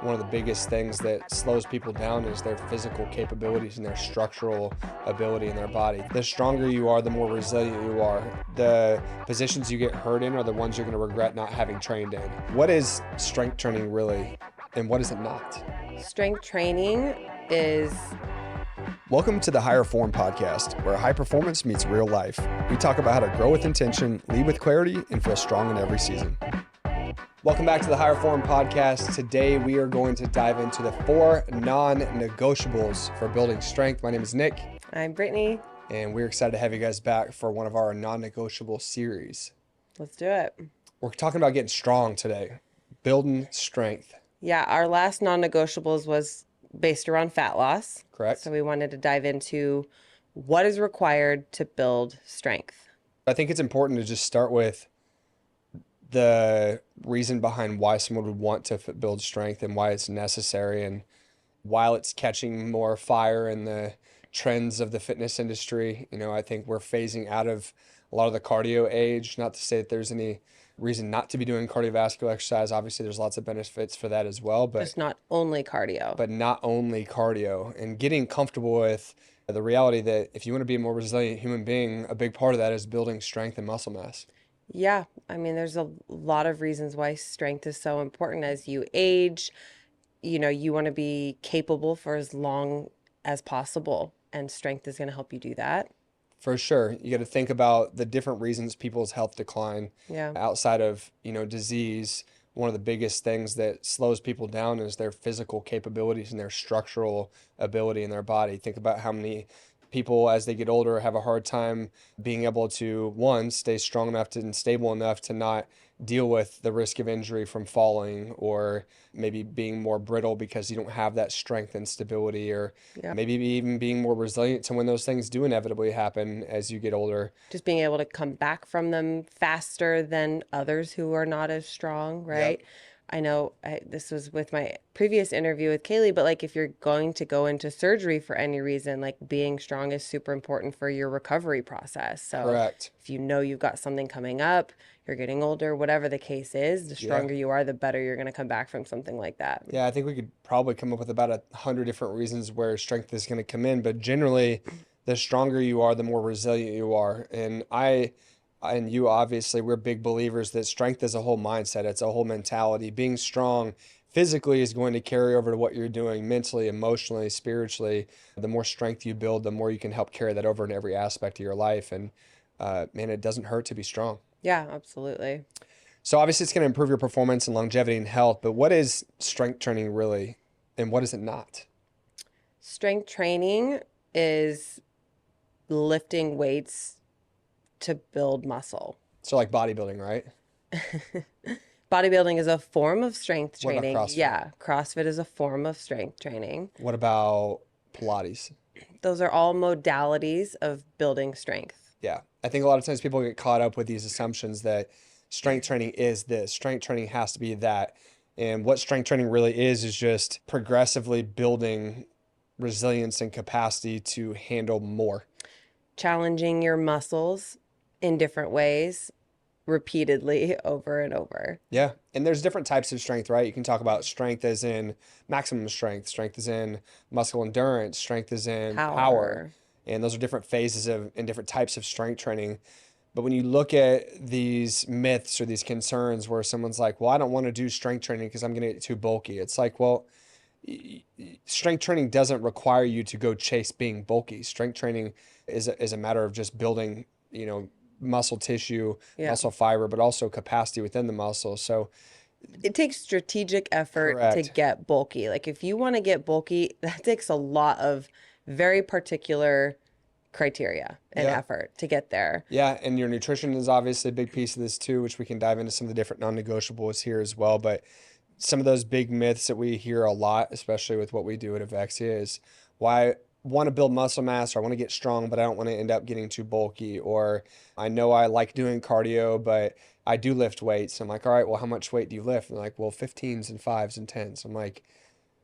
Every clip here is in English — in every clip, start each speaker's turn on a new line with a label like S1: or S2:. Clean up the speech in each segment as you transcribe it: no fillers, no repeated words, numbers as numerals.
S1: One of the biggest things that slows people down is their physical capabilities and their structural ability in their body. The stronger you are, the more resilient you are. The positions you get hurt in are the ones you're going to regret not having trained in. What is strength training really, and what is it not?
S2: Strength training is...
S1: Welcome to the Higher Form Podcast, where high performance meets real life. We talk about how to grow with intention, lead with clarity, and feel strong in every season. Welcome back to the Higher Form Podcast. Today we are going to dive into the 4 non-negotiables for building strength. My name is Nick.
S2: I'm Britni.
S1: And we're excited to have you guys back for one of our non-negotiable series.
S2: Let's do it.
S1: We're talking about getting strong today, building strength.
S2: Yeah, our last non-negotiables was based around fat loss.
S1: Correct.
S2: So we wanted to dive into what is required to build strength.
S1: I think it's important to just start with the reason behind why someone would want to build strength and why it's necessary. And while it's catching more fire in the trends of the fitness industry, I think we're phasing out of a lot of the cardio age. Not to say that there's any reason not to be doing cardiovascular exercise. Obviously, there's lots of benefits for that as well. But
S2: just not only cardio.
S1: But not only cardio. And getting comfortable with the reality that if you want to be a more resilient human being, a big part of that is building strength and muscle mass.
S2: Yeah, I mean, there's a lot of reasons why strength is so important as you age. You want to be capable for as long as possible, and strength is going to help you do that.
S1: For sure. You got to think about the different reasons people's health decline.
S2: Yeah.
S1: Outside of, disease, one of the biggest things that slows people down is their physical capabilities and their structural ability in their body. Think about how many people as they get older have a hard time being able to, one, stay strong enough and stable enough to not deal with the risk of injury from falling, or maybe being more brittle because you don't have that strength and stability, or maybe even being more resilient to when those things do inevitably happen as you get older.
S2: Just being able to come back from them faster than others who are not as strong, right? Yep. I know this was with my previous interview with Kaylee, but if you're going to go into surgery for any reason, being strong is super important for your recovery process. So
S1: correct.
S2: If you've got something coming up, you're getting older, whatever the case is, the stronger you are, the better you're going to come back from something like that.
S1: Yeah, I think we could probably come up with about 100 different reasons where strength is going to come in, but generally, the stronger you are, the more resilient you are. And you, obviously, we're big believers that strength is a whole mindset. It's a whole mentality. Being strong physically is going to carry over to what you're doing mentally, emotionally, spiritually. The more strength you build, the more you can help carry that over in every aspect of your life. And man, it doesn't hurt to be strong.
S2: Yeah, absolutely.
S1: So obviously it's going to improve your performance and longevity and health, but what is strength training really, and what is it not?
S2: Strength training is lifting weights to build muscle.
S1: So like bodybuilding, right?
S2: Bodybuilding is a form of strength training.
S1: What about CrossFit?
S2: Yeah, CrossFit is a form of strength training.
S1: What about Pilates?
S2: Those are all modalities of building strength.
S1: Yeah. I think a lot of times people get caught up with these assumptions that strength training is this, strength training has to be that. And what strength training really is just progressively building resilience and capacity to handle more.
S2: Challenging your muscles in different ways repeatedly over and over.
S1: Yeah. And there's different types of strength, right? You can talk about strength as in maximum strength as in muscle endurance, strength as in power. And those are different phases and different types of strength training. But when you look at these myths or these concerns where someone's like, well, I don't want to do strength training because I'm going to get too bulky. It's like, well, strength training doesn't require you to go chase being bulky. Strength training is a matter of just building, muscle tissue, muscle fiber, but also capacity within the muscle. So
S2: it takes strategic effort to get bulky. If you want to get bulky, that takes a lot of very particular criteria and effort to get there.
S1: Yeah, and your nutrition is obviously a big piece of this too, which we can dive into some of the different non-negotiables here as well. But some of those big myths that we hear a lot, especially with what we do at Avexia, is why I want to build muscle mass, or I want to get strong, but I don't want to end up getting too bulky. Or I know I like doing cardio, but I do lift weights. I'm like, all right, well, how much weight do you lift? And they're like, well, 15s and 5s and 10s. I'm like,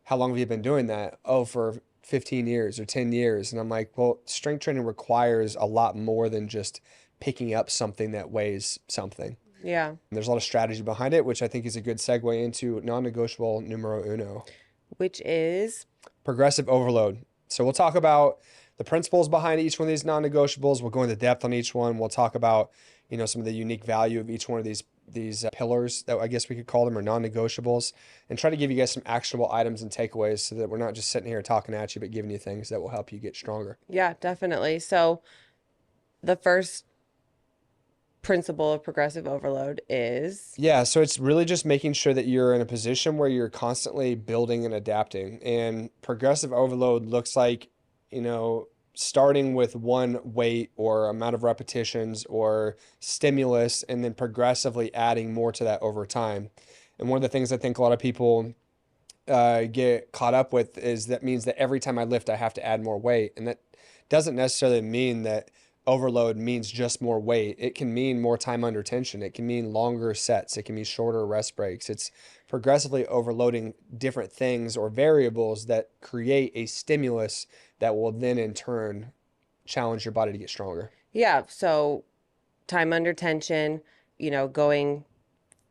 S1: how long have you been doing that? Oh, for 15 years or 10 years. And I'm like, well, strength training requires a lot more than just picking up something that weighs something.
S2: Yeah.
S1: And there's a lot of strategy behind it, which I think is a good segue into non-negotiable numero uno,
S2: which is
S1: progressive overload. So we'll talk about the principles behind each one of these non-negotiables. We'll go into depth on each one. We'll talk about, some of the unique value of each one of these pillars that I guess we could call them, or non-negotiables, and try to give you guys some actionable items and takeaways so that we're not just sitting here talking at you, but giving you things that will help you get stronger.
S2: Yeah, definitely. So the first principle of progressive overload is?
S1: Yeah, so it's really just making sure that you're in a position where you're constantly building and adapting. And progressive overload looks like, starting with one weight or amount of repetitions or stimulus, and then progressively adding more to that over time. And one of the things I think a lot of people get caught up with is that means that every time I lift, I have to add more weight. And that doesn't necessarily mean that overload means just more weight. It can mean more time under tension. It can mean longer sets. It can mean shorter rest breaks. It's progressively overloading different things or variables that create a stimulus that will then in turn challenge your body to get stronger.
S2: Yeah. So time under tension, going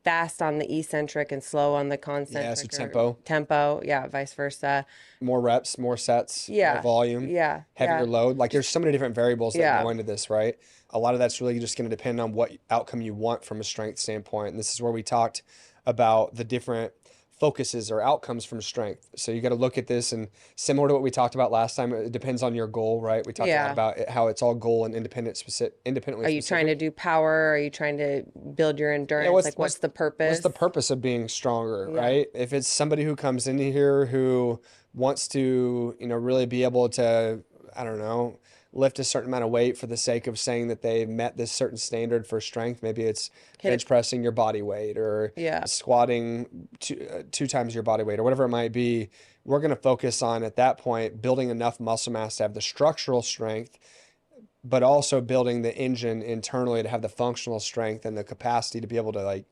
S2: fast on the eccentric and slow on the concentric.
S1: Yeah, so tempo.
S2: Tempo, yeah, vice versa.
S1: More reps, more sets,
S2: Yeah.
S1: more volume,
S2: Yeah.
S1: heavier
S2: Yeah.
S1: load. Like there's so many different variables that
S2: Yeah.
S1: go into this, right? A lot of that's really just going to depend on what outcome you want from a strength standpoint. And this is where we talked about the different focuses or outcomes from strength. So you got to look at this, and similar to what we talked about last time, it depends on your goal, right? We talked a lot
S2: Yeah.
S1: about how it's all goal and independently
S2: Are you trying to do power? Are you trying to build your endurance?
S1: Yeah,
S2: what's the purpose?
S1: What's the purpose of being stronger,
S2: Yeah.
S1: right? If it's somebody who comes in here who wants to, really be able to, I don't know, lift a certain amount of weight for the sake of saying that they met this certain standard for strength. Maybe it's bench pressing your body weight, or
S2: Yeah.
S1: squatting two times your body weight, or whatever it might be. We're going to focus on, at that point, building enough muscle mass to have the structural strength, but also building the engine internally to have the functional strength and the capacity to be able to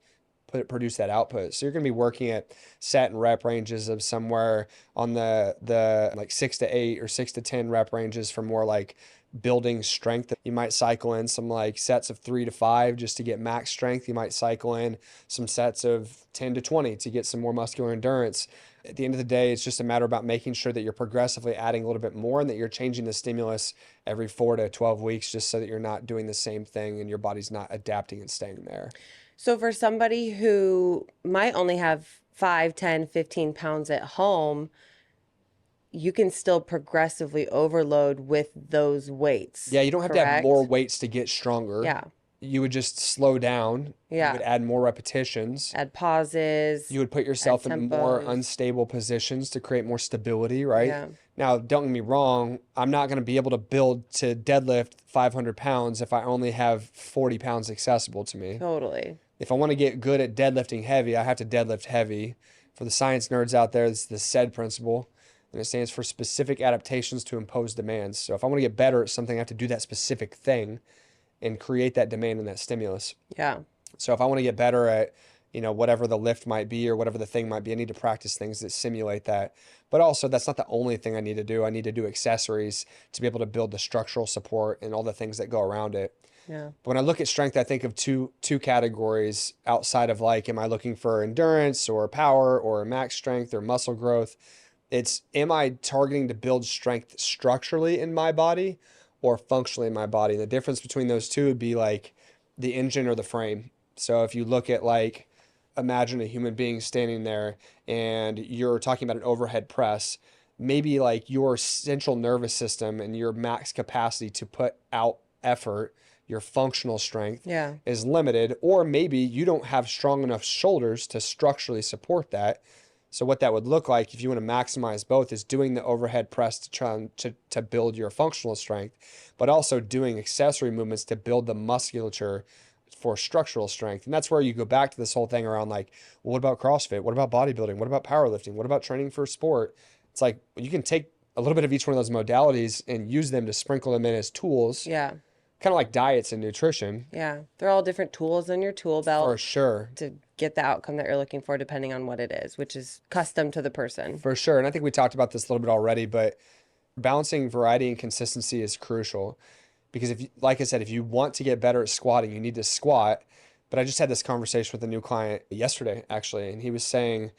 S1: produce that output. So you're going to be working at set and rep ranges of somewhere on the 6 to 8 or 6 to 10 rep ranges for more like building strength. You might cycle in some sets of 3 to 5 just to get max strength. You might cycle in some sets of 10 to 20 to get some more muscular endurance. At the end of the day, it's just a matter about making sure that you're progressively adding a little bit more, and that you're changing the stimulus every 4 to 12 weeks, just so that you're not doing the same thing and your body's not adapting and staying there.
S2: So for somebody who might only have 5, 10, 15 pounds at home, you can still progressively overload with those weights.
S1: Yeah, you don't have to have more weights to get stronger.
S2: Yeah.
S1: You would just slow down.
S2: Yeah.
S1: You would add more repetitions.
S2: Add pauses.
S1: You would put yourself in more unstable positions to create more stability, right?
S2: Yeah.
S1: Now, don't get me wrong. I'm not going to be able to build to deadlift 500 pounds if I only have 40 pounds accessible to me.
S2: Totally.
S1: If I want to get good at deadlifting heavy, I have to deadlift heavy. For the science nerds out there, it's the SAID principle, and it stands for specific adaptations to impose demands. So if I want to get better at something, I have to do that specific thing and create that demand and that stimulus.
S2: Yeah.
S1: So if I want to get better at, whatever the lift might be or whatever the thing might be, I need to practice things that simulate that. But also, that's not the only thing I need to do. I need to do accessories to be able to build the structural support and all the things that go around it.
S2: Yeah.
S1: But when I look at strength, I think of two categories outside of am I looking for endurance or power or max strength or muscle growth? It's, am I targeting to build strength structurally in my body or functionally in my body? And the difference between those two would be the engine or the frame. So if you look at imagine a human being standing there and you're talking about an overhead press, maybe your central nervous system and your max capacity to put out effort, your functional strength is limited, or maybe you don't have strong enough shoulders to structurally support that. So what that would look like, if you want to maximize both, is doing the overhead press to try to build your functional strength, but also doing accessory movements to build the musculature for structural strength. And that's where you go back to this whole thing around well, what about CrossFit? What about bodybuilding? What about powerlifting? What about training for sport? It's you can take a little bit of each one of those modalities and use them to sprinkle them in as tools.
S2: Yeah.
S1: Kind of like diets and nutrition.
S2: Yeah. They're all different tools in your tool belt.
S1: For sure.
S2: To get the outcome that you're looking for, depending on what it is, which is custom to the person.
S1: For sure. And I think we talked about this a little bit already, but balancing variety and consistency is crucial, because like I said, if you want to get better at squatting, you need to squat, But I just had this conversation with a new client yesterday, actually, and he was saying,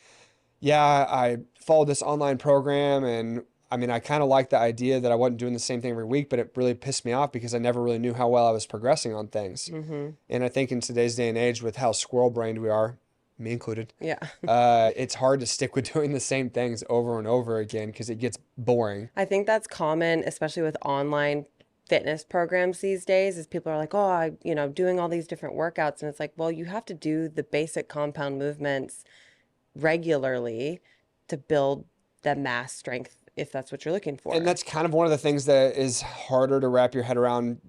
S1: yeah, I followed this online program and I mean, I kind of liked the idea that I wasn't doing the same thing every week, but it really pissed me off because I never really knew how well I was progressing on things.
S2: Mm-hmm.
S1: And I think in today's day and age, with how squirrel brained we are, me included,
S2: Yeah.
S1: it's hard to stick with doing the same things over and over again because it gets boring.
S2: I think that's common, especially with online fitness programs these days, is people are like, oh, doing all these different workouts. And it's like, well, you have to do the basic compound movements regularly to build the mass strength if that's what you're looking
S1: And
S2: for.
S1: that's kind of one of the things that is harder to wrap your head around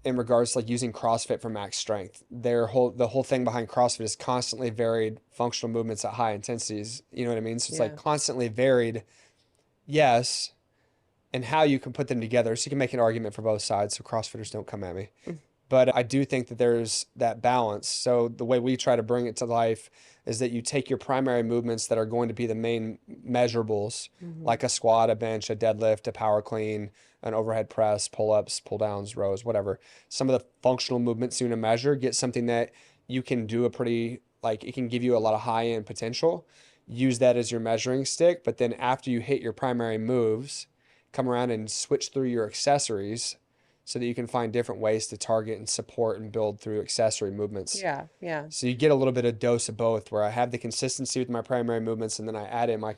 S1: in regards to like using CrossFit for max strength. The whole thing behind CrossFit is constantly varied functional movements at high intensities. You know what I mean? So it's like
S2: Yeah.
S1: constantly varied, yes, and how you can put them together. So you can make an argument for both sides. So CrossFitters don't come at me. But I do think that there's that balance. So the way we try to bring it to life is that you take your primary movements that are going to be the main measurables,
S2: Mm-hmm.
S1: like a squat, a bench, a deadlift, a power clean, an overhead press, pull-ups, pull-downs, rows, whatever. Some of the functional movements you want to measure, get something that you can do like it can give you a lot of high-end potential. Use that as your measuring stick. But then after you hit your primary moves, come around and switch through your accessories so that you can find different ways to target and support and build through accessory movements.
S2: Yeah. Yeah.
S1: So you get a little bit of dose of both where I have the consistency with my primary movements and then I add in my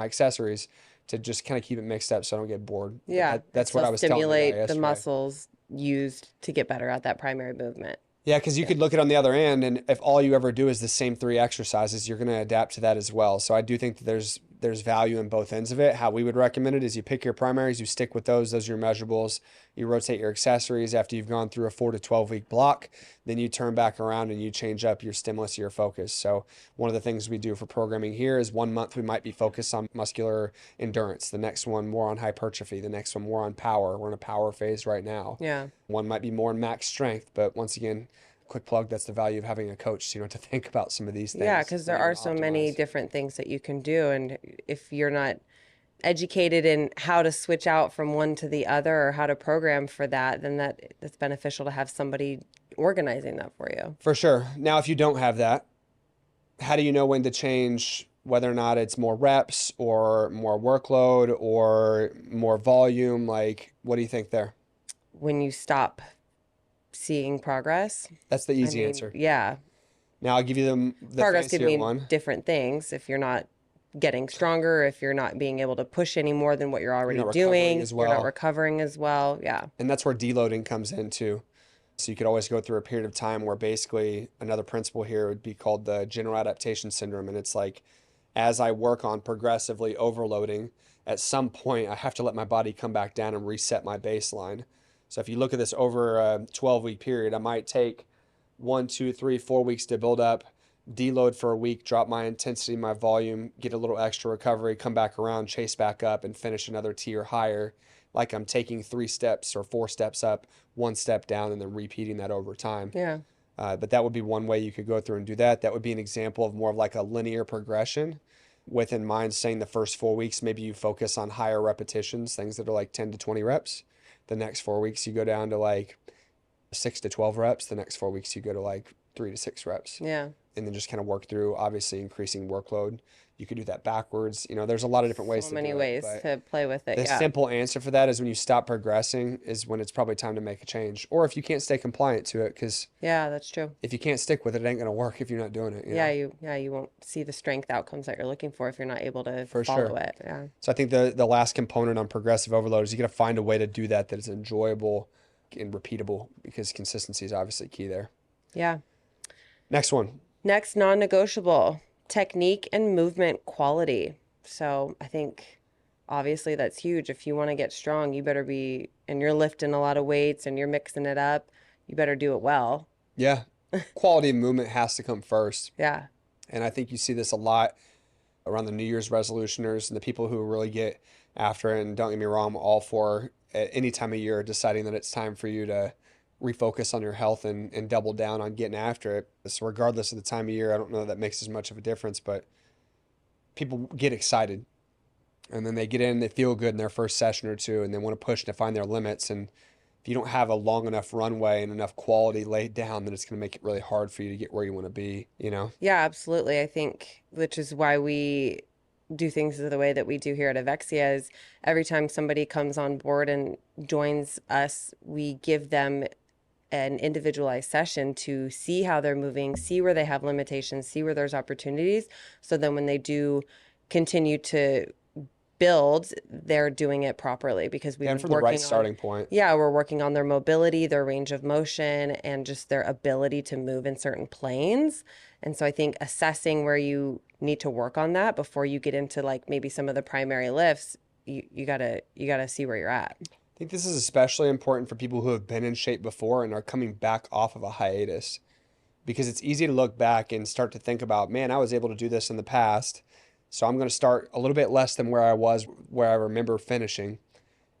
S1: accessories to just kind of keep it mixed up so I don't get bored. But
S2: Yeah. And
S1: that's what
S2: still
S1: I was telling the guy
S2: stimulate the
S1: yesterday.
S2: muscles used to get better at that primary movement.
S1: Yeah, because you
S2: Yeah.
S1: could look at it on the other end, and if all you ever do is the same three exercises, you're going to adapt to that as well. So I do think that there's value in both ends of it. How we would recommend it is you pick your primaries, you stick with those. Those are your measurables. You rotate your accessories after you've gone through a 4 to 12 week block. Then you turn back around and you change up your stimulus or your focus. So one of the things we do for programming here is 1 month we might be focused on muscular endurance. The next one more on hypertrophy. The next one more on power. We're in a power phase right now.
S2: Yeah.
S1: One might be more max strength, but once again, quick plug, that's the value of having a coach. So you don't have to think about some of these
S2: Yeah,
S1: things
S2: because
S1: that
S2: there
S1: you're
S2: are
S1: going
S2: so
S1: to
S2: many
S1: optimize.
S2: different things that you can do. And if you're not educated in how to switch out from one to the other or how to program for that, then that's beneficial to have somebody organizing that for you.
S1: For sure. Now, if you don't have that, how do you know when to change whether or not it's more reps or more workload or more volume? Like, what do you think there?
S2: When you stop seeing progress,
S1: That's the
S2: I
S1: easy
S2: mean,
S1: answer.
S2: yeah,
S1: Now, I'll give you the
S2: progress could
S1: fancier
S2: mean
S1: one.
S2: different things. If you're not getting stronger, if you're not being able to push any more than what you're
S1: You're
S2: already
S1: not recovering
S2: doing,
S1: as
S2: you're not
S1: well.
S2: recovering as well. Yeah.
S1: And that's where deloading comes in too. So you could always go through a period of time where basically another principle here would be called the general adaptation syndrome. And it's like, as I work on progressively overloading, at some point I have to let my body come back down and reset my baseline. So if you look at this over a 12-week period, I might take 1, 2, 3, 4 weeks to build up, deload for a week, drop my intensity, my volume, get a little extra recovery, come back around, chase back up, and finish another tier higher. Like I'm taking 3 steps or 4 steps up, 1 step down, and then repeating that over time.
S2: Yeah.
S1: But that would be one way you could go through and do that. That would be an example of more of like a linear progression with in mind saying the first 4 weeks, maybe you focus on higher repetitions, things that are like 10 to 20 reps. The next 4 weeks, you go down to like 6 to 12 reps. The next 4 weeks, you go to like 3 to 6 reps.
S2: Yeah.
S1: And then just kind of work through, obviously, increasing workload. You could do that backwards. You know, there's a lot of different ways
S2: So
S1: to
S2: many
S1: do it.
S2: ways
S1: But
S2: to play with it.
S1: the
S2: Yeah.
S1: simple answer for that is when you stop progressing is when it's probably time to make a change. Or if you can't stay compliant to it, because
S2: Yeah, that's true.
S1: if you can't stick with it, it ain't going to work if you're not doing it. You
S2: Yeah,
S1: know?
S2: you won't see the strength outcomes that you're looking for if you're not able to
S1: For
S2: follow
S1: sure.
S2: it. Yeah.
S1: So I think the last component on progressive overload is you got to find a way to do that that is enjoyable and repeatable because consistency is obviously key there.
S2: Yeah.
S1: Next one.
S2: Next, non-negotiable, technique and movement quality. So I think obviously that's huge. If you want to get strong, you better be, and you're lifting a lot of weights and you're mixing it up, you better do it well.
S1: Yeah. Quality of movement has to come first.
S2: Yeah.
S1: And I think you see this a lot around the New Year's resolutioners and the people who really get after it. And don't get me wrong, I'm all for at any time of year deciding that it's time for you to refocus on your health and double down on getting after it. So regardless of the time of year, I don't know that makes as much of a difference, but people get excited and then they get in, they feel good in their first session or two, and they want to push to find their limits. And if you don't have a long enough runway and enough quality laid down, then it's going to make it really hard for you to get where you want to be, you know?
S2: Yeah, absolutely. I think, which is why we do things the way that we do here at Avexia, is every time somebody comes on board and joins us, we give them an individualized session to see how they're moving, see where they have limitations, see where there's opportunities. So then when they do continue to build, they're doing it properly because we've
S1: And
S2: been
S1: from the right
S2: working on,
S1: starting point.
S2: yeah, we're working on their mobility, their range of motion, and just their ability to move in certain planes. And so I think assessing where you need to work on that before you get into like maybe some of the primary lifts, you gotta see where you're at.
S1: I think this is especially important for people who have been in shape before and are coming back off of a hiatus, because it's easy to look back and start to think about, man, I was able to do this in the past. So I'm going to start a little bit less than where I was, where I remember finishing.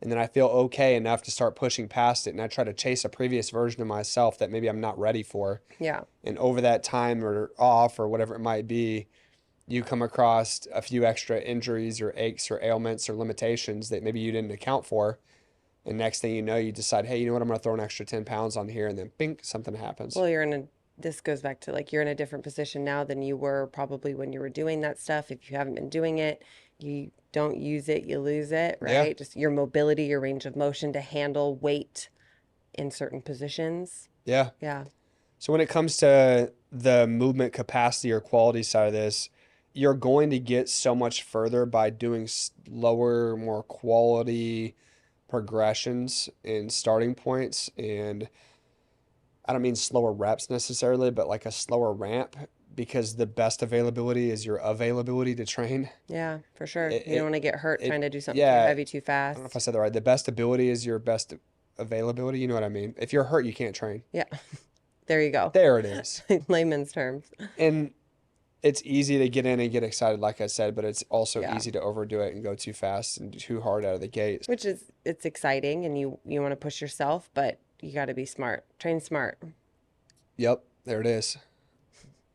S1: And then I feel okay enough to start pushing past it. And I try to chase a previous version of myself that maybe I'm not ready for.
S2: Yeah.
S1: And over that time or off or whatever it might be, you come across a few extra injuries or aches or ailments or limitations that maybe you didn't account for. And next thing you know, you decide, hey, you know what? I'm going to throw an extra 10 pounds on here. And then bink, something happens.
S2: Well, this goes back to like you're in a different position now than you were probably when you were doing that stuff. If you haven't been doing it, you don't use it, you lose it,
S1: Yeah.
S2: right? Just your mobility, your range of motion to handle weight in certain positions.
S1: Yeah.
S2: Yeah.
S1: So when it comes to the movement capacity or quality side of this, you're going to get so much further by doing slower, more quality progressions and starting points. And I don't mean slower reps necessarily, but like a slower ramp, because the best availability is your availability to train.
S2: Yeah, for sure.
S1: It,
S2: You don't
S1: it,
S2: want to get hurt trying
S1: it
S2: to do something too
S1: yeah,
S2: heavy too
S1: I don't know if I
S2: fast.
S1: said that right. The best ability is your best availability. You know what I mean? If you're hurt, you can't train.
S2: Yeah. There you go.
S1: There it is.
S2: Layman's terms.
S1: And it's easy to get in and get excited, like I said, but it's also
S2: Yeah.
S1: easy to overdo it and go too fast and too hard out of the gate.
S2: Which is it's exciting and you want to push yourself, but you got to be smart. Train smart.
S1: Yep, there it is.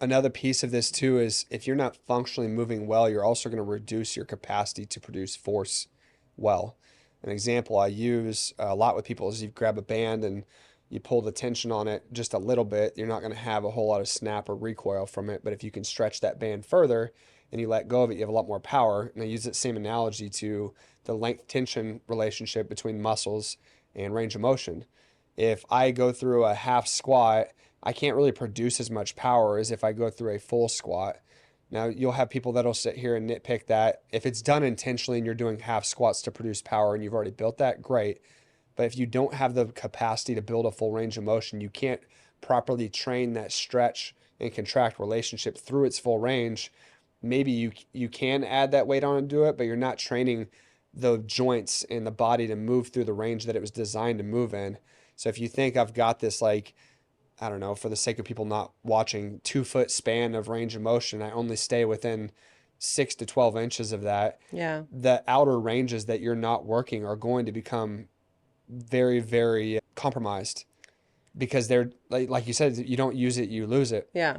S1: Another piece of this too is if you're not functionally moving well, you're also going to reduce your capacity to produce force well. An example I use a lot with people is you grab a band and you pull the tension on it just a little bit, you're not going to have a whole lot of snap or recoil from it. But if you can stretch that band further and you let go of it, you have a lot more power. And I use that same analogy to the length tension relationship between muscles and range of motion. If I go through a half squat, I can't really produce as much power as if I go through a full squat. Now, you'll have people that'll sit here and nitpick that. If it's done intentionally and you're doing half squats to produce power and you've already built that, great. But if you don't have the capacity to build a full range of motion, you can't properly train that stretch and contract relationship through its full range. Maybe you can add that weight on and do it, but you're not training the joints and the body to move through the range that it was designed to move in. So if you think I've got this, like, I don't know, for the sake of people not watching, 2 foot span of range of motion, I only stay within 6 to 12 inches of that.
S2: Yeah.
S1: The outer ranges that you're not working are going to become very, very compromised, because they're like you said, you don't use it, you lose it.
S2: Yeah.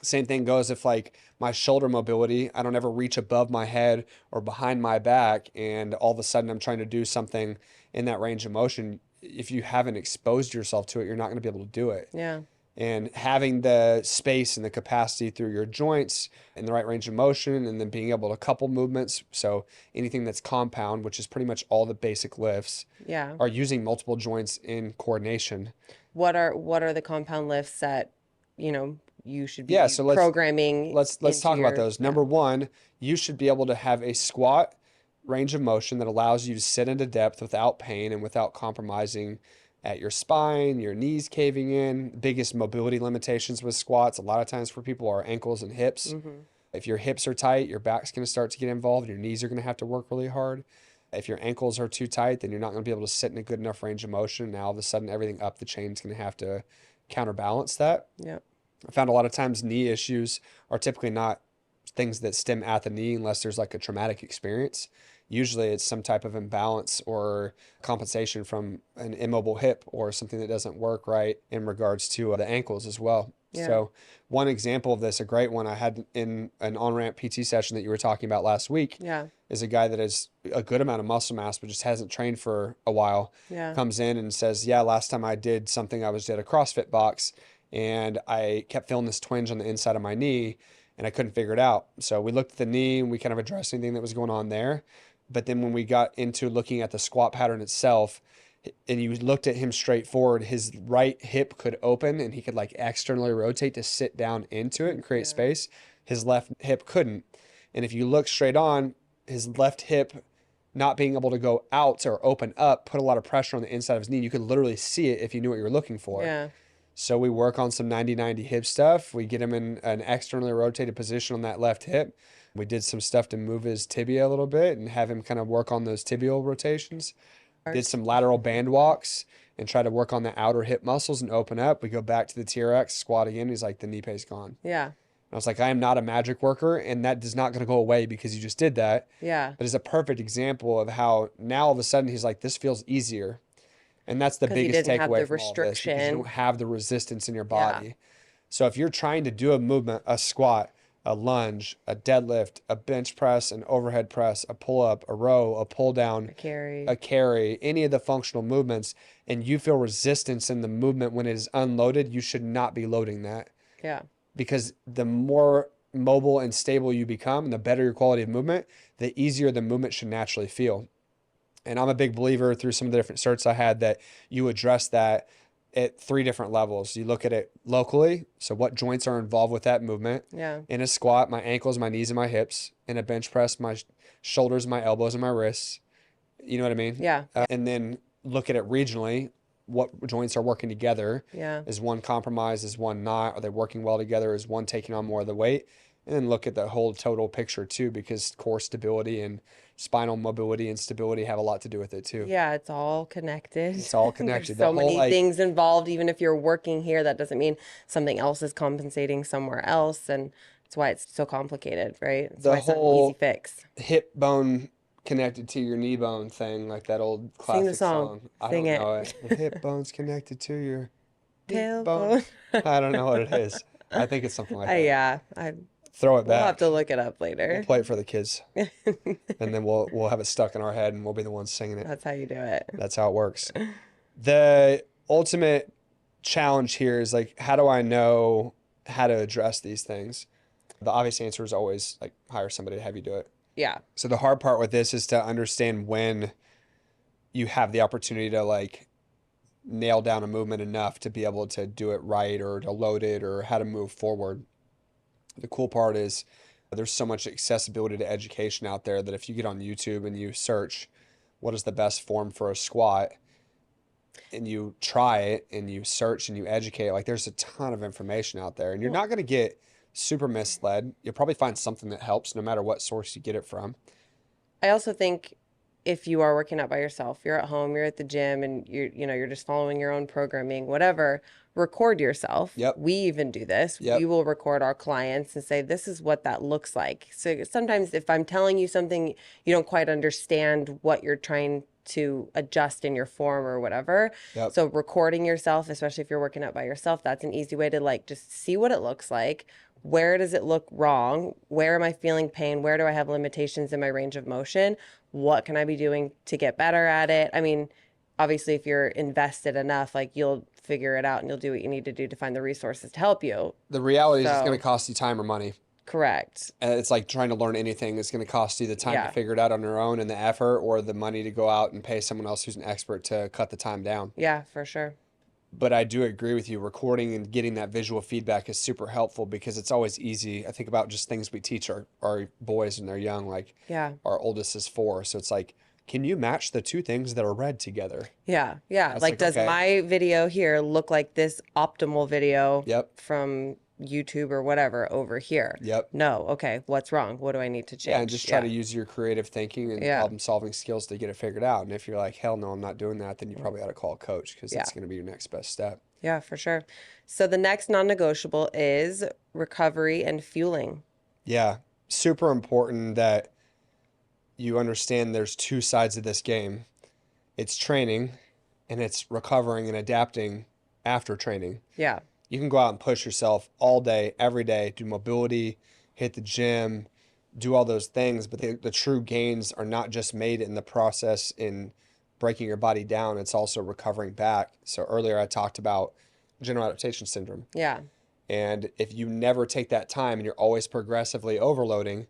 S1: Same thing goes if like my shoulder mobility, I don't ever reach above my head or behind my back, and all of a sudden I'm trying to do something in that range of motion. If you haven't exposed yourself to it, you're not going to be able to do it.
S2: Yeah.
S1: And having the space and the capacity through your joints and the right range of motion, and then being able to couple movements. So anything that's compound, which is pretty much all the basic lifts,
S2: Yeah.
S1: are using multiple joints in coordination.
S2: What are the compound lifts that, you should be
S1: Yeah, so
S2: programming
S1: let's
S2: into
S1: talk about
S2: your,
S1: those.
S2: yeah.
S1: Number one, you should be able to have a squat range of motion that allows you to sit into depth without pain and without compromising at your spine, your knees caving in. Biggest mobility limitations with squats a lot of times for people are ankles and hips.
S2: Mm-hmm.
S1: If your hips are tight, your back's going to start to get involved. Your knees are going to have to work really hard. If your ankles are too tight, then you're not going to be able to sit in a good enough range of motion. Now all of a sudden everything up the chain is going to have to counterbalance that.
S2: Yeah.
S1: I found a lot of times knee issues are typically not things that stem at the knee unless there's like a traumatic experience. Usually it's some type of imbalance or compensation from an immobile hip or something that doesn't work right in regards to the ankles as well.
S2: Yeah.
S1: So one example of this, a great one I had in an on-ramp PT session that you were talking about last week,
S2: Yeah.
S1: is a guy that has a good amount of muscle mass, but just hasn't trained for a while.
S2: Yeah.
S1: Comes in and says, yeah, last time I did something, I was at a CrossFit box and I kept feeling this twinge on the inside of my knee and I couldn't figure it out. So we looked at the knee and we kind of addressed anything that was going on there. But then when we got into looking at the squat pattern itself, and you looked at him straight forward, his right hip could open and he could like externally rotate to sit down into it and create space. His left hip couldn't. And if you look straight on, his left hip not being able to go out or open up put a lot of pressure on the inside of his knee. You could literally see it if you knew what you were looking for.
S2: Yeah.
S1: So we work on some 90-90 hip stuff. We get him in an externally rotated position on that left hip. We did some stuff to move his tibia a little bit and have him kind of work on those tibial rotations. Did some lateral band walks and try to work on the outer hip muscles and open up. We go back to the TRX, squat again. He's like, the knee pain's gone.
S2: Yeah.
S1: I was like, I am not a magic worker, and that is not going to go away because you just did that.
S2: Yeah.
S1: But it's a perfect example of how now all of a sudden he's like, this feels easier. And that's the biggest takeaway from all this, because you don't have the resistance in your body. Yeah. So if you're trying to do a movement, a squat, a lunge, a deadlift, a bench press, an overhead press, a pull-up, a row, a pull-down, a carry, any of the functional movements, and you feel resistance in the movement when it is unloaded, you should not be loading that.
S2: Yeah.
S1: Because the more mobile and stable you become and the better your quality of movement, the easier the movement should naturally feel. And I'm a big believer through some of the different certs I had that you address that at 3 different levels. You look at it locally. So what joints are involved with that movement?
S2: Yeah.
S1: In a squat, my ankles, my knees, and my hips. In a bench press, my shoulders, my elbows, and my wrists. You know what I mean?
S2: Yeah.
S1: And then look at it regionally. What joints are working together?
S2: Yeah.
S1: Is one compromised? Is one not? Are they working well together? Is one taking on more of the weight? And then look at the whole total picture too, because core stability and spinal mobility and stability have a lot to do with it too.
S2: Yeah, it's all connected.
S1: It's all connected.
S2: There's so many things involved. Even if you're working here, that doesn't mean something else is compensating somewhere else. And that's why it's so complicated, right? That's why it's not an easy fix.
S1: Hip bone connected to your knee bone thing, like that old classic
S2: Sing the song.
S1: I
S2: Sing
S1: don't know
S2: it.
S1: it. The hip bone's connected to your
S2: tailbone.
S1: I don't know what it is. I think it's something like that.
S2: Yeah.
S1: Throw it back.
S2: We'll have to look it up later.
S1: We'll play it for the kids. And then we'll have it stuck in our head and we'll be the ones singing it.
S2: That's how you do it.
S1: That's how it works. The ultimate challenge here is like, how do I know how to address these things? The obvious answer is always like hire somebody to have you do it.
S2: Yeah.
S1: So the hard part with this is to understand when you have the opportunity to like nail down a movement enough to be able to do it right or to load it or how to move forward. The cool part is there's so much accessibility to education out there that if you get on YouTube and you search what is the best form for a squat and you try it and you search and you educate, like there's a ton of information out there and you're not going to get super misled. You'll probably find something that helps no matter what source you get it from.
S2: I also think if you are working out by yourself, you're at home, you're at the gym and you're just following your own programming, whatever, record yourself.
S1: Yep.
S2: We even do this.
S1: Yep.
S2: We will record our clients and say, this is what that looks like. So sometimes if I'm telling you something, you don't quite understand what you're trying to adjust in your form or whatever.
S1: Yep.
S2: So recording yourself, especially if you're working out by yourself, that's an easy way to like just see what it looks like. Where does it look wrong? Where am I feeling pain? Where do I have limitations in my range of motion? What can I be doing to get better at it? I mean, obviously, if you're invested enough, like you'll figure it out and you'll do what you need to do to find the resources to help you.
S1: The reality is it's going to cost you time or money.
S2: Correct.
S1: And it's like trying to learn anything. It's going to cost you the time to figure it out on your own and the effort or the money to go out and pay someone else who's an expert to cut the time down.
S2: Yeah, for sure.
S1: But I do agree with you. Recording and getting that visual feedback is super helpful because it's always easy. I think about just things we teach our boys when they're young. Like our oldest is 4. So it's like, can you match the 2 things that are read together?
S2: Yeah. Like does my video here look like this optimal video from YouTube or whatever over here?
S1: Yep.
S2: No. Okay. What's wrong? What do I need to change?
S1: Yeah, and just try to use your creative thinking and problem solving skills to get it figured out. And if you're like, hell no, I'm not doing that, then you probably ought to call a coach because that's going to be your next best step.
S2: Yeah, for sure. So the next non-negotiable is recovery and fueling.
S1: Yeah. Super important that you understand there's 2 sides of this game. It's training and it's recovering and adapting after training.
S2: Yeah.
S1: You can go out and push yourself all day, every day, do mobility, hit the gym, do all those things, but the true gains are not just made in the process in breaking your body down, it's also recovering back. So earlier I talked about general adaptation syndrome.
S2: Yeah.
S1: And if you never take that time and you're always progressively overloading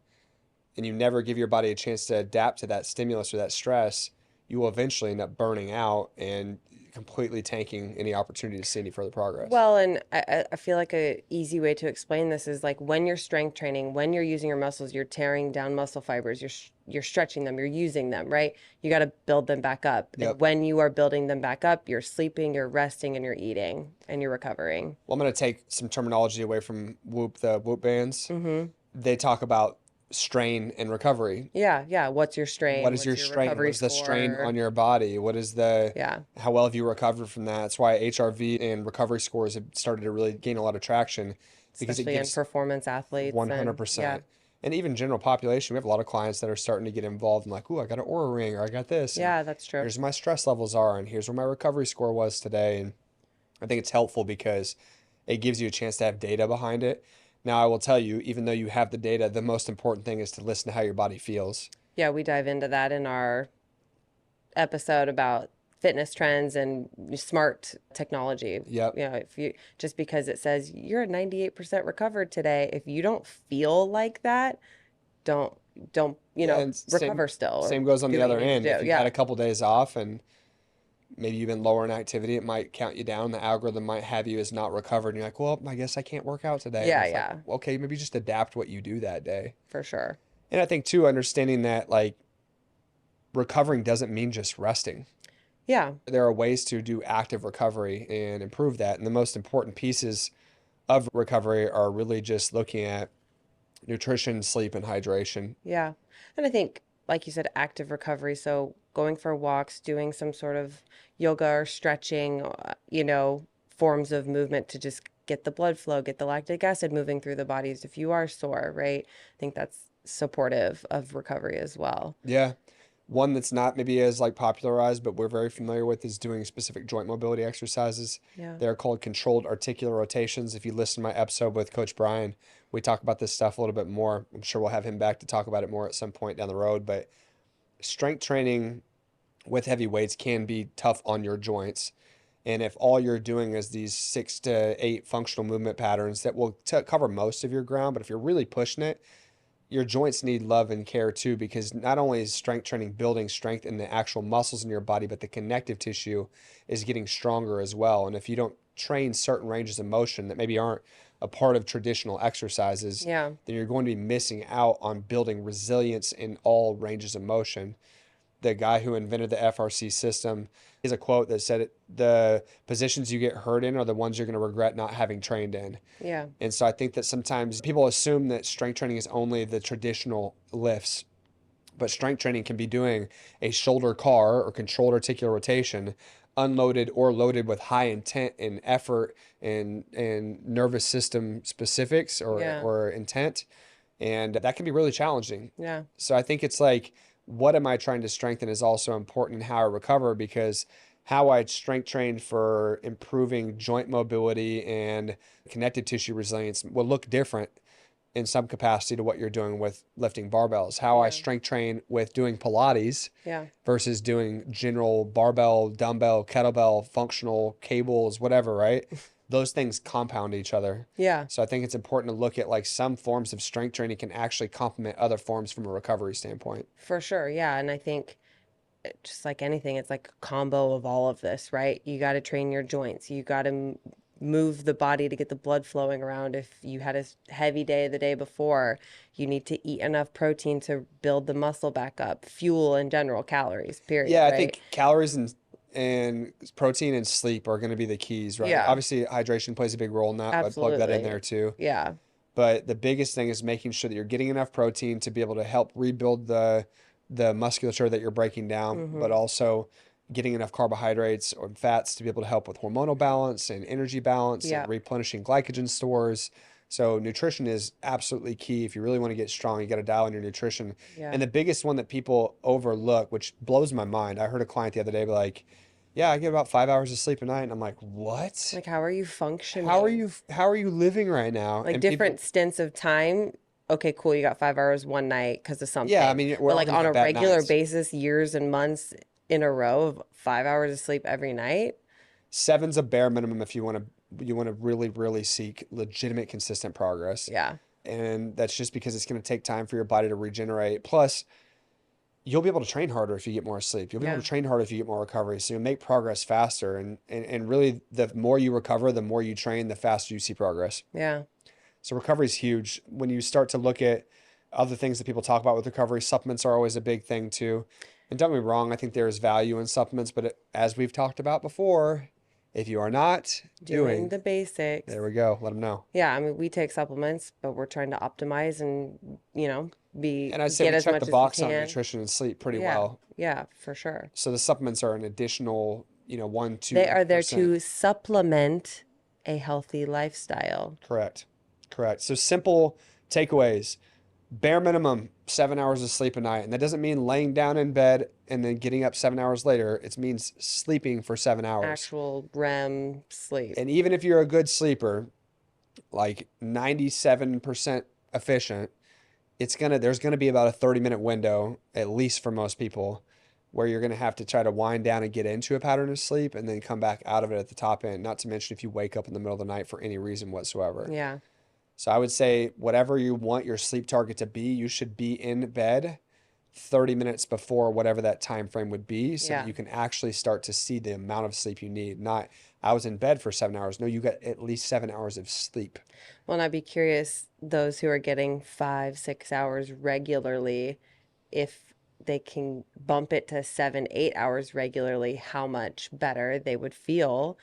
S1: and you never give your body a chance to adapt to that stimulus or that stress, you will eventually end up burning out and completely tanking any opportunity to see any further progress.
S2: Well, and I feel like a easy way to explain this is like when you're strength training, when you're using your muscles, you're tearing down muscle fibers, you're stretching them, you're using them, right? You got to build them back up. And
S1: Yep.
S2: when you are building them back up, you're sleeping, you're resting, and you're eating, and you're recovering.
S1: Well, I'm going to take some terminology away from Whoop, the Whoop bands.
S2: Mm-hmm.
S1: They talk about strain and recovery.
S2: Yeah, yeah. What's your
S1: What
S2: strain?
S1: is your
S2: What's your
S1: strain? What
S2: recovery
S1: is the strain on
S2: score?
S1: your body? What is the,
S2: Yeah,
S1: how well have you recovered from that? That's why HRV and recovery scores have started to really gain a lot of traction because it
S2: especially in
S1: gives
S2: performance athletes and yeah,
S1: 100%. And even general population, we have a lot of clients that are starting to get involved and like, ooh, I got an Aura ring or I got this. And
S2: yeah, that's true.
S1: here's my stress levels are. And here's where my recovery score was today. And I think it's helpful because it gives you a chance to have data behind it. Now, I will tell you, even though you have the data, the most important thing is to listen to how your body feels.
S2: Yeah, we dive into that in our episode about fitness trends and smart technology.
S1: Yep.
S2: You know, if you just because it says you're 98% recovered today, if you don't feel like that, don't
S1: Yeah, and
S2: recover still or
S1: same goes on
S2: do
S1: the
S2: what you
S1: other
S2: need
S1: end.
S2: to
S1: If
S2: do.
S1: you've had
S2: Yeah.
S1: a couple days off and maybe you've been lower in activity, it might count you down. The algorithm might have you as not recovered. And you're like, well, I guess I can't work out today. And
S2: Yeah,
S1: it's like,
S2: yeah,
S1: okay, maybe just adapt what you do that day.
S2: for sure.
S1: And I think too, understanding that like recovering doesn't mean just resting.
S2: Yeah.
S1: There are ways to do active recovery and improve that. And the most important pieces of recovery are really just looking at nutrition, sleep, and hydration.
S2: Yeah. And I think, like you said, active recovery. So going for walks, doing some sort of yoga or stretching, forms of movement to just get the blood flow, get the lactic acid moving through the bodies if you are sore, right? I think that's supportive of recovery as well.
S1: Yeah. One that's not maybe as like popularized, but we're very familiar with is doing specific joint mobility exercises.
S2: Yeah.
S1: They're called controlled articular rotations. If you listen to my episode with Coach Brian, we talk about this stuff a little bit more. I'm sure we'll have him back to talk about it more at some point down the road. But strength training with heavy weights can be tough on your joints. And if all you're doing is these 6 to 8 functional movement patterns that will cover most of your ground, but if you're really pushing it, your joints need love and care too, because not only is strength training building strength in the actual muscles in your body, but the connective tissue is getting stronger as well. And if you don't train certain ranges of motion that maybe aren't a part of traditional exercises,
S2: Yeah.
S1: then you're going to be missing out on building resilience in all ranges of motion. The guy who invented the FRC system is a quote that said, the positions you get hurt in are the ones you're going to regret not having trained in.
S2: Yeah.
S1: And so I think that sometimes people assume that strength training is only the traditional lifts, but strength training can be doing a shoulder car or controlled articular rotation, unloaded or loaded with high intent and effort and nervous system specifics
S2: Yeah.
S1: or intent. And that can be really challenging.
S2: Yeah.
S1: So I think it's like, what am I trying to strengthen is also important in how I recover, because how I strength train for improving joint mobility and connective tissue resilience will look different in some capacity to what you're doing with lifting barbells. How I
S2: Yeah.
S1: strength train with doing Pilates
S2: Yeah.
S1: versus doing general barbell, dumbbell, kettlebell, functional cables, whatever, right? Those things compound each other.
S2: Yeah.
S1: So I think it's important to look at like some forms of strength training can actually complement other forms from a recovery standpoint.
S2: For sure. Yeah. And I think just like anything, it's like a combo of all of this, right? You got to train your joints. You got to move the body to get the blood flowing around. If you had a heavy day the day before, you need to eat enough protein to build the muscle back up. Fuel in general, calories, period,
S1: Yeah, I
S2: right?
S1: think calories and protein and sleep are going to be the keys, right?
S2: Yeah,
S1: Obviously, hydration plays a big role in that. I'd plug that in
S2: absolutely.
S1: there too.
S2: Yeah.
S1: But the biggest thing is making sure that you're getting enough protein to be able to help rebuild the musculature that you're breaking down, but
S2: Mm-hmm.
S1: also getting enough carbohydrates or fats to be able to help with hormonal balance and energy balance and
S2: Yeah.
S1: replenishing glycogen stores. So nutrition is absolutely key. If you really want to get strong, you got to dial in your nutrition.
S2: Yeah.
S1: And the biggest one that people overlook, which blows my mind, I heard a client the other day be like, Yeah, I get about 5 hours of sleep a night, and I'm like, what?
S2: Like, how are you
S1: How are
S2: functioning?
S1: you how are you living right now?
S2: Like
S1: And people,
S2: different stints of time. Okay, cool. You got 5 hours one night because of
S1: yeah, I
S2: something.
S1: mean, we're
S2: But
S1: all
S2: like
S1: gonna
S2: on
S1: have
S2: a
S1: bad
S2: regular
S1: nights.
S2: basis, years and months in a row of 5 hours of sleep every night.
S1: Seven's a bare minimum if you want to really, really seek legitimate, consistent progress.
S2: Yeah.
S1: And that's just because it's going to take time for your body to regenerate. Plus, you'll be able to train harder if you get more sleep. You'll be able
S2: Yeah.
S1: to train harder if you get more recovery. So you'll make progress faster. And really, the more you recover, the more you train, the faster you see progress.
S2: Yeah.
S1: So recovery is huge. When you start to look at other things that people talk about with recovery, supplements are always a big thing too. And don't get me wrong, I think there is value in supplements, but as we've talked about before, if you are not
S2: Doing
S1: doing,
S2: the basics.
S1: there we go, let them know.
S2: Yeah, I mean, we take supplements, but we're trying to optimize and,
S1: And I say
S2: get
S1: we
S2: as
S1: check the
S2: much as we
S1: box on
S2: can.
S1: nutrition and sleep pretty
S2: Yeah.
S1: well.
S2: Yeah, for sure.
S1: So the supplements are an additional, one,
S2: They
S1: two
S2: are there
S1: percent.
S2: to supplement a healthy lifestyle.
S1: Correct. Correct. So simple takeaways. Bare minimum 7 hours of sleep a night. And that doesn't mean laying down in bed and then getting up 7 hours later. It means sleeping for 7 hours.
S2: Actual REM sleep.
S1: And even if you're a good sleeper, like 97% efficient, there's gonna be about a 30-minute window, at least for most people, where you're gonna have to try to wind down and get into a pattern of sleep and then come back out of it at the top end. Not to mention if you wake up in the middle of the night for any reason whatsoever.
S2: Yeah.
S1: So I would say whatever you want your sleep target to be, you should be in bed 30 minutes before whatever that time frame would be so that
S2: Yeah.
S1: you can actually start to see the amount of sleep you need. Not, I was in bed for 7 hours. No, you got at least 7 hours of sleep.
S2: Well, and I'd be curious, those who are getting 5, 6 hours regularly, if they can bump it to 7, 8 hours regularly, how much better they would feel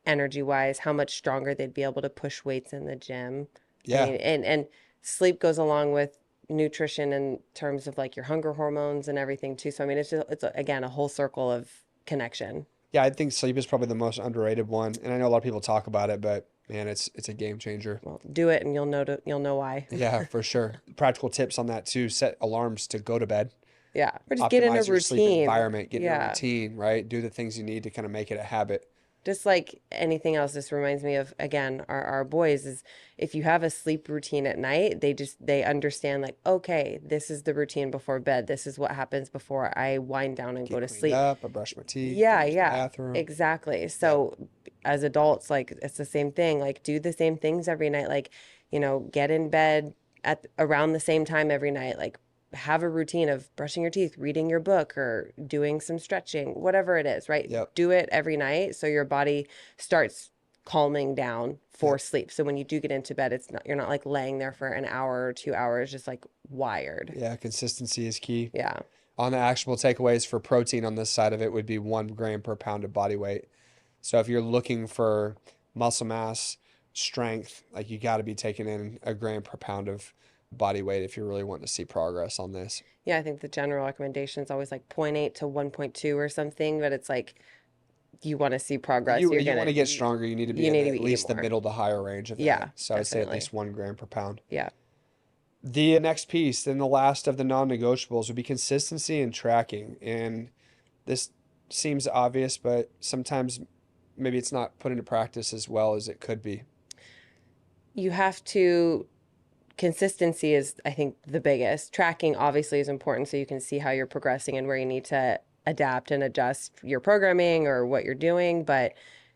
S2: energy wise, how much stronger they'd be able to push weights in the gym. I
S1: Yeah.
S2: mean, and sleep goes along with nutrition in terms of like your hunger hormones and everything too. So I mean, again a whole circle of connection.
S1: Yeah, I think sleep is probably the most underrated one. And I know a lot of people talk about it, but man, it's a game changer.
S2: Well, do it and you'll know why.
S1: Yeah, for sure. Practical tips on that too. Set alarms to go to bed.
S2: Yeah, or just get in a
S1: Optimize your sleep
S2: routine.
S1: environment, get in a
S2: Yeah.
S1: routine, right? Do the things you need to kind of make it a habit.
S2: Just like anything else, this reminds me of, again, our boys is if you have a sleep routine at night, they understand like, okay, this is the routine before bed. This is what happens before I wind down and go
S1: Get
S2: to
S1: cleaned
S2: sleep.
S1: up, I brush my teeth, go
S2: Yeah,
S1: use the
S2: yeah,
S1: bathroom.
S2: exactly.
S1: Yep.
S2: So as adults, like it's the same thing. Like do the same things every night. Like, get in bed at around the same time every night. Like have a routine of brushing your teeth, reading your book, or doing some stretching, whatever it is, right?
S1: Yep.
S2: Do it every night so your body starts calming down for
S1: Yep.
S2: sleep. So when you do get into bed, you're not like laying there for an hour or 2 hours, just like wired.
S1: Yeah, consistency is key.
S2: Yeah.
S1: On the actionable takeaways for protein on this side of it would be 1 gram per pound of body weight. So if you're looking for muscle mass, strength, like you got to be taking in a gram per pound of body weight if you're really wanting to see progress on this.
S2: Yeah, I think the general recommendation is always like zero point 0.8 to 1.2 or something, but it's like you want to see progress,
S1: You want to get stronger, you need to be
S2: you
S1: in
S2: need to
S1: at
S2: be eating
S1: least the
S2: more.
S1: middle to higher range of
S2: Yeah,
S1: that. So I would say at
S2: definitely.
S1: least 1 gram per pound.
S2: Yeah.
S1: The next piece, then the last of the non-negotiables would be consistency and tracking. And this seems obvious, but sometimes maybe it's not put into practice as well as it could be.
S2: You have to consistency is I think the biggest. Tracking obviously is important so you can see how you're progressing and where you need to adapt and adjust your programming or what you're doing, but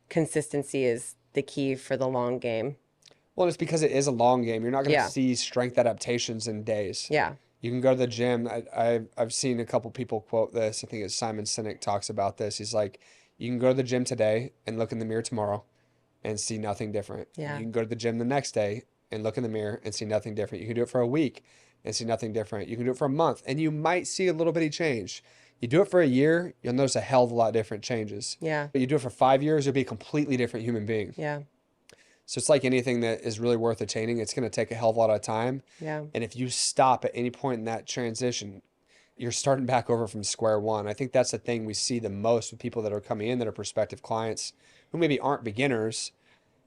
S2: consistency is the key for the long game.
S1: Well, it's because it is a long game. You're not going to
S2: Yeah.
S1: see strength adaptations in days.
S2: Yeah.
S1: You can go to the gym. I've seen a couple people quote this. I think it's Simon Sinek talks about this. He's like, you can go to the gym today and look in the mirror tomorrow and see nothing different.
S2: Yeah.
S1: You can go to the gym the next day and look in the mirror and see nothing different. You can do it for a week and see nothing different. You can do it for a month and you might see a little bitty change. You do it for a year, you'll notice a hell of a lot different changes.
S2: Yeah.
S1: But you do it for 5 years, you'll be a completely different human being.
S2: Yeah.
S1: So it's like anything that is really worth attaining. It's going to take a hell of a lot of time.
S2: Yeah.
S1: And if you stop at any point in that transition, you're starting back over from square one. I think that's the thing we see the most with people that are coming in that are prospective clients who maybe aren't beginners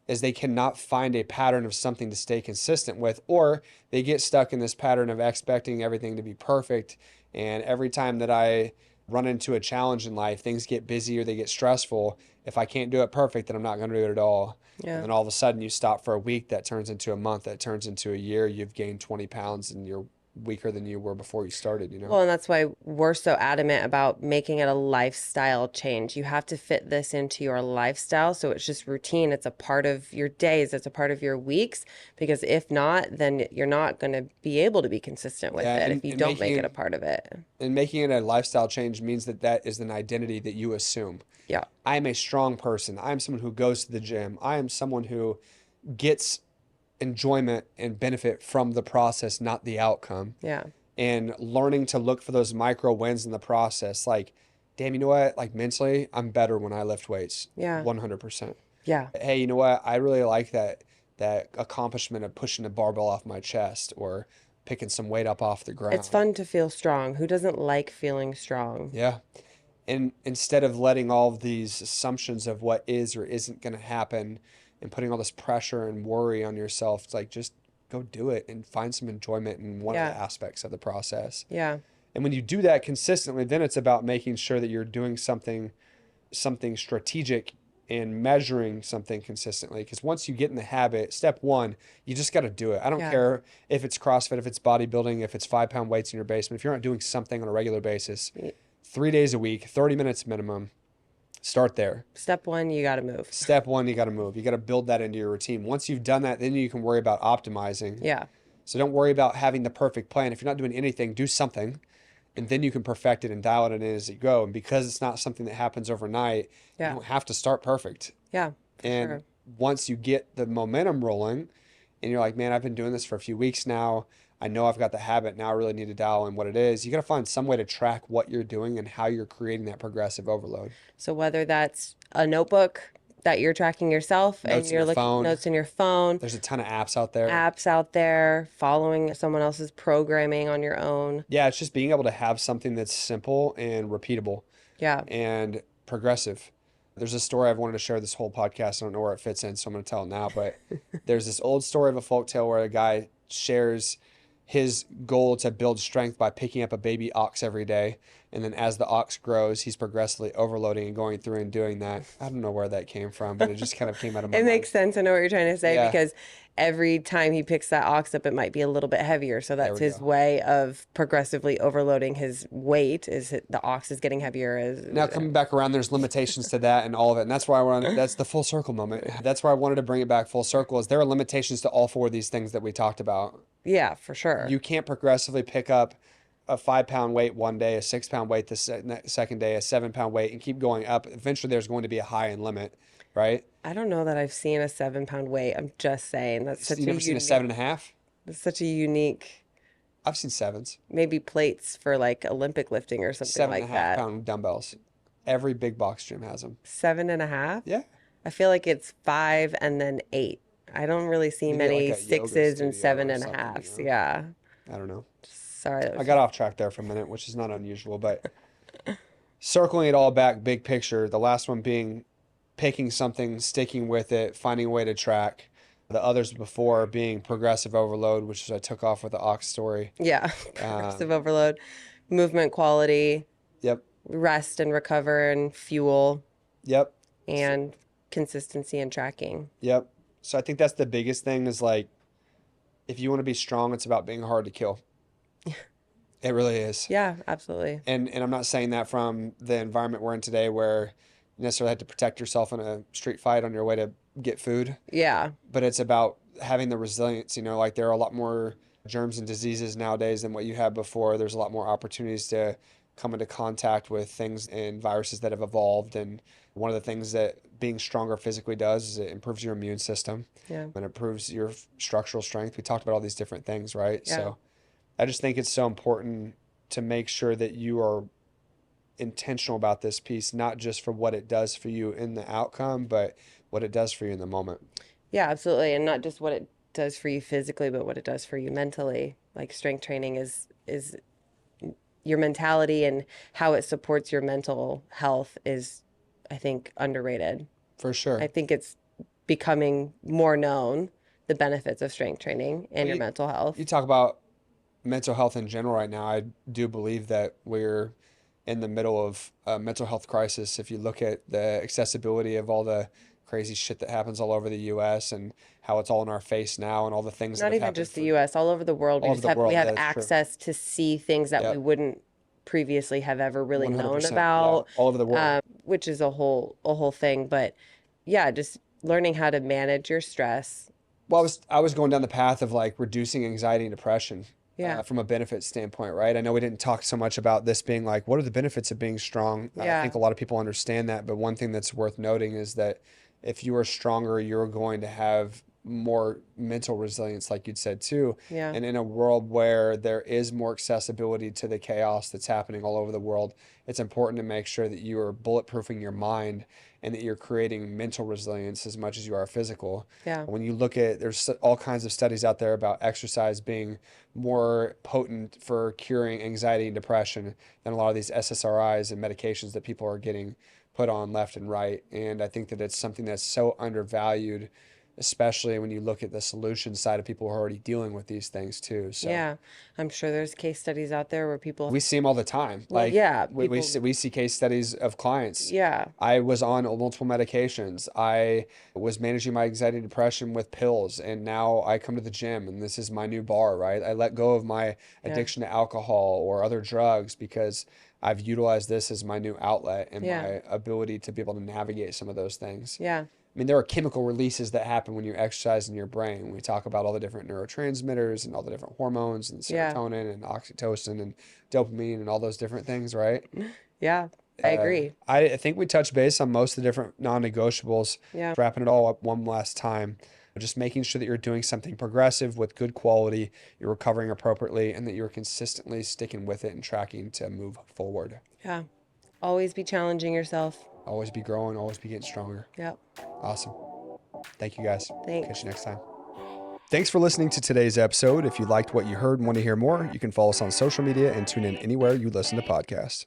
S1: is they cannot find a pattern of something to stay consistent with, or they get stuck in this pattern of expecting everything to be perfect. And every time that I run into a challenge in life, things get busy or they get stressful. If I can't do it perfect, then I'm not going to do it at all. And
S2: Yeah.
S1: then all of a sudden you stop for a week, that turns into a month, that turns into a year. You've gained 20 pounds and you're weaker than you were before you started, you know?
S2: Well, and that's why we're so adamant about making it a lifestyle change. You have to fit this into your lifestyle. So it's just routine. It's a part of your days, it's a part of your weeks. Because if not, then you're not going to be able to be consistent with
S1: Yeah,
S2: it if you
S1: and
S2: don't make it a part of it.
S1: making it a lifestyle change means that that is an identity that you assume.
S2: Yeah.
S1: I am a strong person. I am someone who goes to the gym. I am someone who gets enjoyment and benefit from the process, not the outcome.
S2: Yeah.
S1: And learning to look for those micro wins in the process. Like, damn, you know what? Like mentally, I'm better when I lift weights.
S2: Yeah.
S1: 100%.
S2: Yeah.
S1: Hey, you know what? I really like that accomplishment of pushing a barbell off my chest or picking some weight up off the
S2: It's
S1: ground.
S2: fun to feel strong. Who doesn't like feeling strong?
S1: Yeah. And instead of letting all of these assumptions of what is or isn't going to happen and putting all this pressure and worry on yourself, it's like just go do it and find some enjoyment in one of the
S2: Yeah.
S1: aspects of the process.
S2: Yeah.
S1: And when you do that consistently, then it's about making sure that you're doing something strategic and measuring something consistently. Because once you get in the habit, step one, you just got to do it. I don't
S2: Yeah.
S1: care if it's CrossFit, if it's bodybuilding, if it's 5-pound weights in your basement. If you're not doing something on a regular basis, 3 days a week, 30 minutes minimum, start there.
S2: Step one, you got to move.
S1: Step one, you got to move. You got to build that into your routine. Once you've done that, then you can worry about optimizing.
S2: Yeah.
S1: So don't worry about having the perfect plan. If you're not doing anything, do something, and then you can perfect it and dial it in as you go. And because it's not something that happens overnight, you
S2: Yeah.
S1: don't have to start perfect.
S2: Yeah. For
S1: And
S2: sure.
S1: once you get the momentum rolling, and you're like, man, I've been doing this for a few weeks now. I know I've got the habit. Now I really need to dial in what it is. You got to find some way to track what you're doing and how you're creating that progressive overload.
S2: So whether that's a notebook that you're tracking yourself and
S1: Notes in
S2: you're
S1: your
S2: looking
S1: phone.
S2: notes in your phone,
S1: There's a ton of apps out there.
S2: apps out there, following someone else's programming on your own.
S1: Yeah, it's just being able to have something that's simple and repeatable
S2: Yeah.
S1: and progressive. There's a story I've wanted to share this whole podcast. I don't know where it fits in, so I'm going to tell it now. But there's this old story of a folktale where a guy shares his goal to build strength by picking up a baby ox every day. And then as the ox grows, he's progressively overloading and going through and doing that. I don't know where that came from, but it just kind of came out of my
S2: It
S1: mind.
S2: makes sense. I know what you're trying to say
S1: Yeah.
S2: because every time he picks that ox up, it might be a little bit heavier. So that's
S1: we
S2: his
S1: go.
S2: way of progressively overloading his weight. The ox is getting heavier as
S1: Now coming back around, there's limitations to that and all of it. And that's why that's the full circle moment. That's why I wanted to bring it back full circle is there are limitations to all four of these things that we talked about.
S2: Yeah, for sure.
S1: You can't progressively pick up a 5-pound weight one day, a 6-pound weight the second day, a 7-pound weight, and keep going up. Eventually, there's going to be a high and limit, right?
S2: I don't know that I've seen a 7-pound weight. I'm just saying that's such
S1: You never seen a 7.5?
S2: That's such a unique,
S1: I've seen 7s.
S2: maybe plates for like Olympic lifting or something
S1: Seven and
S2: like
S1: a half
S2: that.
S1: pound dumbbells. Every big box gym has them.
S2: 7.5.
S1: Yeah.
S2: I feel like it's 5 and then 8. I don't really see
S1: Maybe
S2: many
S1: like a yoga
S2: 6s and
S1: studio or
S2: 7.5s.
S1: something, you know?
S2: Yeah.
S1: I don't know.
S2: Sorry. That
S1: I
S2: was
S1: got off track there for a minute, which is not unusual, but circling it all back, big picture, the last one being picking something, sticking with it, finding a way to track. The others before being progressive overload, which is I took off with the ox story.
S2: Yeah. Progressive overload, movement quality,
S1: Yep.
S2: rest and recover and fuel,
S1: Yep.
S2: and consistency and tracking.
S1: Yep. So I think that's the biggest thing is like, if you want to be strong, it's about being hard to kill. It really is.
S2: Yeah, absolutely.
S1: And I'm not saying that from the environment we're in today where you necessarily have to protect yourself in a street fight on your way to get food,
S2: Yeah.
S1: but it's about having the resilience, like there are a lot more germs and diseases nowadays than what you had before. There's a lot more opportunities to come into contact with things and viruses that have evolved. And one of the things that being stronger physically does is it improves your immune system
S2: Yeah.
S1: and improves your structural strength. We talked about all these different things, right?
S2: Yeah.
S1: So I just think it's so important to make sure that you are intentional about this piece, not just for what it does for you in the outcome, but what it does for you in the moment.
S2: Yeah, absolutely. And not just what it does for you physically, but what it does for you mentally. Like strength training is your mentality and how it supports your mental health is, I think, underrated.
S1: For sure.
S2: I think it's becoming more known, the benefits of strength training and your mental health.
S1: You talk about mental health in general right now. I do believe that we're in the middle of a mental health crisis. If you look at the accessibility of all the crazy shit that happens all over the US and how it's all in our face now and all the things that
S2: Not
S1: have
S2: even
S1: happened
S2: just the
S1: for
S2: US, all over the world.
S1: all over the
S2: We
S1: world.
S2: have
S1: Yeah, that's true.
S2: access to see things that we
S1: Yep.
S2: wouldn't previously have ever really known
S1: 100%. Yeah.
S2: about,
S1: All over the world.
S2: which is a whole thing. But yeah, just learning how to manage your stress.
S1: Well, I was going down the path of like reducing anxiety and depression
S2: Yeah.
S1: from a benefit standpoint, right? I know we didn't talk so much about this being like, what are the benefits of being strong? I
S2: Yeah.
S1: think a lot of people understand that, but one thing that's worth noting is that if you are stronger, you're going to have more mental resilience, like you'd said too.
S2: Yeah.
S1: And in a world where there is more accessibility to the chaos that's happening all over the world, it's important to make sure that you are bulletproofing your mind and that you're creating mental resilience as much as you are physical.
S2: Yeah.
S1: When you look at, there's all kinds of studies out there about exercise being more potent for curing anxiety and depression than a lot of these SSRIs and medications that people are getting put on left and right. And I think that it's something that's so undervalued, especially when you look at the solution side of people who are already dealing with these things too. So
S2: Yeah. I'm sure there's case studies out there where people,
S1: we see them all the time.
S2: well,
S1: Like
S2: yeah,
S1: we
S2: people,
S1: see case studies of clients.
S2: yeah.
S1: I was on multiple medications. I was managing my anxiety and depression with pills, and now I come to the gym, and this is my new bar, right? I let go of my
S2: Yeah.
S1: addiction to alcohol or other drugs because I've utilized this as my new outlet and
S2: Yeah.
S1: my ability to be able to navigate some of those things.
S2: Yeah.
S1: I mean, there are chemical releases that happen when you exercise in your brain. We talk about all the different neurotransmitters and all the different hormones and
S2: Yeah.
S1: serotonin and oxytocin and dopamine and all those different things, right?
S2: Yeah. I agree.
S1: I think we touched base on most of the different non-negotiables.
S2: Yeah.
S1: Wrapping it all up one last time. Just making sure that you're doing something progressive with good quality, you're recovering appropriately, and that you're consistently sticking with it and tracking to move forward.
S2: Yeah. Always be challenging yourself.
S1: Always be growing, always be getting stronger.
S2: Yep.
S1: Awesome. Thank you guys.
S2: Thanks.
S1: Catch you next time. Thanks for listening to today's episode. If you liked what you heard and want to hear more, you can follow us on social media and tune in anywhere you listen to podcasts.